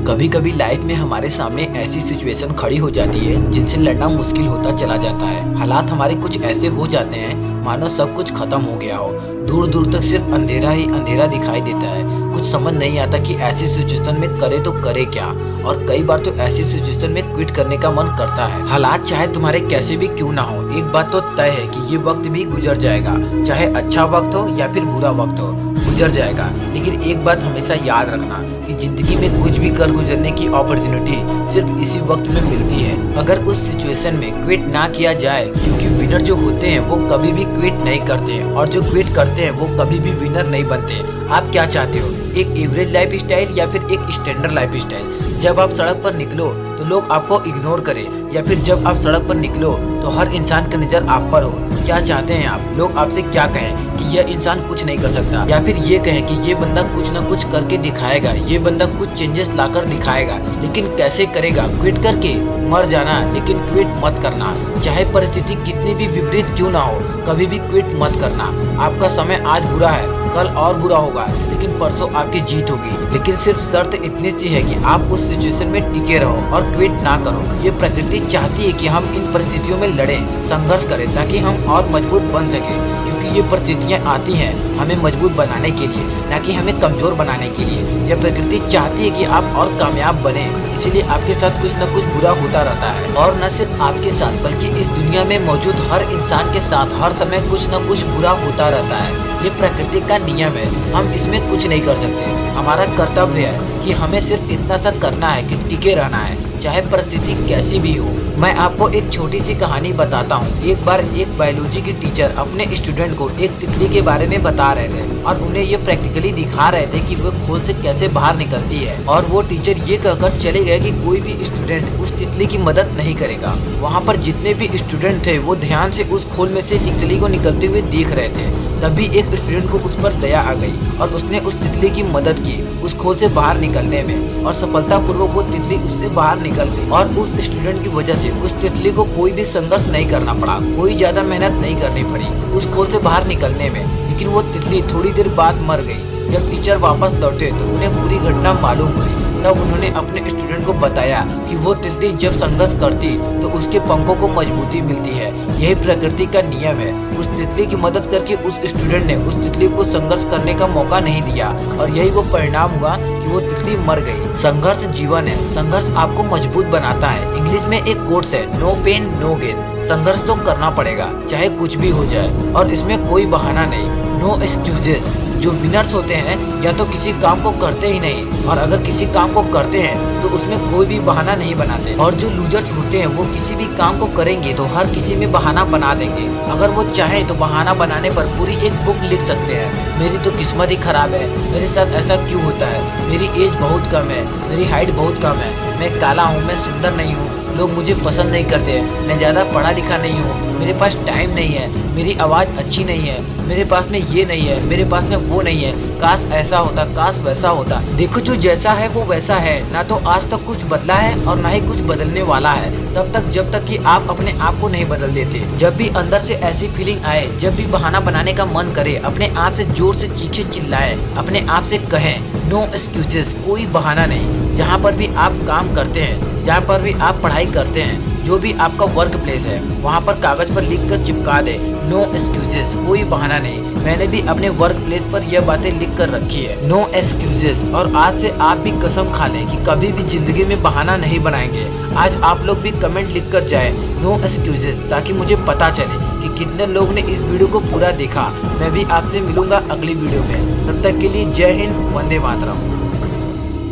कभी कभी लाइफ में हमारे सामने ऐसी सिचुएशन खड़ी हो जाती है जिनसे लड़ना मुश्किल होता चला जाता है। हालात हमारे कुछ ऐसे हो जाते हैं मानो सब कुछ खत्म हो गया हो, दूर दूर तक सिर्फ अंधेरा ही अंधेरा दिखाई देता है। कुछ समझ नहीं आता कि ऐसी सिचुएशन में करे तो करे क्या, और कई बार तो ऐसी सिचुएशन में क्विट करने का मन करता है। हालात चाहे तुम्हारे कैसे भी क्यों ना हो, एक बात तो तय है कि ये वक्त भी गुजर जाएगा। चाहे अच्छा वक्त हो या फिर बुरा वक्त हो, गुजर जाएगा। लेकिन एक बात हमेशा याद रखना कि जिंदगी में कुछ भी कर गुजरने की अपॉर्चुनिटी सिर्फ इसी वक्त में मिलती है। अगर उस सिचुएशन में क्विट ना किया जाए, क्योंकि विनर जो होते हैं वो कभी भी क्विट नहीं करते, और जो क्विट करते हैं वो कभी भी विनर नहीं बनते। आप क्या चाहते हो, एक एवरेज लाइफ स्टाइल या फिर एक स्टैंडर्ड लाइफ स्टाइल? जब आप सड़क पर निकलो तो लोग आपको इग्नोर करें, या फिर जब आप सड़क पर निकलो तो हर इंसान का नजर आप पर हो? क्या चाहते हैं आप? लोग आपसे क्या कहें कि यह इंसान कुछ नहीं कर सकता, या फिर ये कहें कि ये बंदा कुछ न कुछ करके दिखाएगा, ये बंदा कुछ चेंजेस लाकर दिखाएगा। लेकिन कैसे करेगा? क्विट करके मर जाना, लेकिन क्विट मत करना। चाहे परिस्थिति कितनी भी विपरीत क्यों ना हो, कभी भी क्विट मत करना। आपका समय आज बुरा है, कल और बुरा होगा, लेकिन परसों आपकी जीत होगी। लेकिन सिर्फ शर्त इतनी सी है कि आप उस सिचुएशन में टिके रहो और क्विट ना करो। ये प्रकृति चाहती है कि हम इन परिस्थितियों में लड़ें, संघर्ष करें, ताकि हम और मजबूत बन सके। क्योंकि ये परिस्थितियाँ आती हैं हमें मजबूत बनाने के लिए, ना कि हमें कमजोर बनाने के लिए। यह प्रकृति चाहती है कि आप और कामयाब बने, इसलिए आपके साथ कुछ न कुछ बुरा होता रहता है। और न सिर्फ आपके साथ, बल्कि इस दुनिया में मौजूद हर इंसान के साथ हर समय कुछ न कुछ बुरा होता रहता है। ये प्रकृति का नियम है, हम इसमें कुछ नहीं कर सकते। हमारा कर्तव्य है कि हमें सिर्फ इतना सा करना है कि टिके रहना है, चाहे परिस्थिति कैसी भी हो। मैं आपको एक छोटी सी कहानी बताता हूँ। एक बार एक बायोलॉजी की टीचर अपने स्टूडेंट को एक तितली के बारे में बता रहे थे, और उन्हें ये प्रैक्टिकली दिखा रहे थे कि वो खोल से कैसे बाहर निकलती है। और वो टीचर ये कहकर चले गए कि कोई भी स्टूडेंट उस तितली की मदद नहीं करेगा। वहाँ पर जितने भी स्टूडेंट थे वो ध्यान से उस खोल में से तितली को निकलते हुए देख रहे थे। तभी एक स्टूडेंट को उस पर दया आ गई और उसने उस तितली की मदद की उस खोल से बाहर निकलने में, और सफलतापूर्वक वो तितली उससे बाहर निकल गई। और उस स्टूडेंट की वजह से उस तितली को कोई भी संघर्ष नहीं करना पड़ा, कोई ज्यादा मेहनत नहीं करनी पड़ी उस खोल से बाहर निकलने में। लेकिन वो तितली थोड़ी देर बाद मर गई। जब टीचर वापस लौटे तो उन्हें पूरी घटना मालूम हुई। तब उन्होंने अपने स्टूडेंट को बताया कि वो तितली जब संघर्ष करती तो उसके पंखों को मजबूती मिलती है। यही प्रकृति का नियम है। उस तितली की मदद करके उस स्टूडेंट ने उस तितली को संघर्ष करने का मौका नहीं दिया, और यही वो परिणाम हुआ कि वो तितली मर गई। संघर्ष जीवन है, संघर्ष आपको मजबूत बनाता है। इंग्लिश में एक कोट्स है, नो पेन नो गेन। संघर्ष तो करना पड़ेगा चाहे कुछ भी हो जाए, और इसमें कोई बहाना नहीं, नो एक्सक्यूजेज। जो विनर्स होते हैं या तो किसी काम को करते ही नहीं, और अगर किसी काम को करते हैं तो उसमें कोई भी बहाना नहीं बनाते। और जो लूजर्स होते हैं वो किसी भी काम को करेंगे तो हर किसी में बहाना बना देंगे। अगर वो चाहे तो बहाना बनाने पर पूरी एक बुक लिख सकते हैं। मेरी तो किस्मत ही खराब है, मेरे साथ ऐसा क्यों होता है, मेरी एज बहुत कम है, मेरी हाइट बहुत कम है, मैं काला हूँ, मैं सुंदर नहीं हूँ, लोग मुझे पसंद नहीं करते, मैं ज़्यादा पढ़ा लिखा नहीं हूँ, मेरे पास टाइम नहीं है, मेरी आवाज़ अच्छी नहीं है, मेरे पास में ये नहीं है, मेरे पास में वो नहीं है, काश ऐसा होता, काश वैसा होता। देखो जो जैसा है वो वैसा है, ना तो आज तक कुछ बदला है और ना ही कुछ बदलने वाला है, तब तक जब तक कि आप अपने आप को नहीं बदल देते। जब भी अंदर से ऐसी फीलिंग आए, जब भी बहाना बनाने का मन करे, अपने आप से जोर से चीखे चिल्लाए, अपने आप से कहें नो एक्सक्यूजेस, कोई बहाना नहीं। जहाँ पर भी आप काम करते हैं, जहाँ पर भी आप पढ़ाई करते हैं, जो भी आपका वर्क प्लेस है, वहाँ पर कागज पर लिख कर चिपका दे, नो एक्सक्यूजेस, कोई बहाना नहीं। मैंने भी अपने वर्क प्लेस पर यह बातें लिख कर रखी है, नो एक्सक्यूजेस। और आज से आप भी कसम खा लें कि कभी भी जिंदगी में बहाना नहीं बनाएंगे। आज आप लोग भी कमेंट लिख कर जाए नो एक्सक्यूजेस, ताकि मुझे पता चले कि कितने लोग ने इस वीडियो को पूरा देखा। मैं भी आपसे मिलूंगा अगली वीडियो में, तब तक के लिए जय हिंद, वंदे मातरम।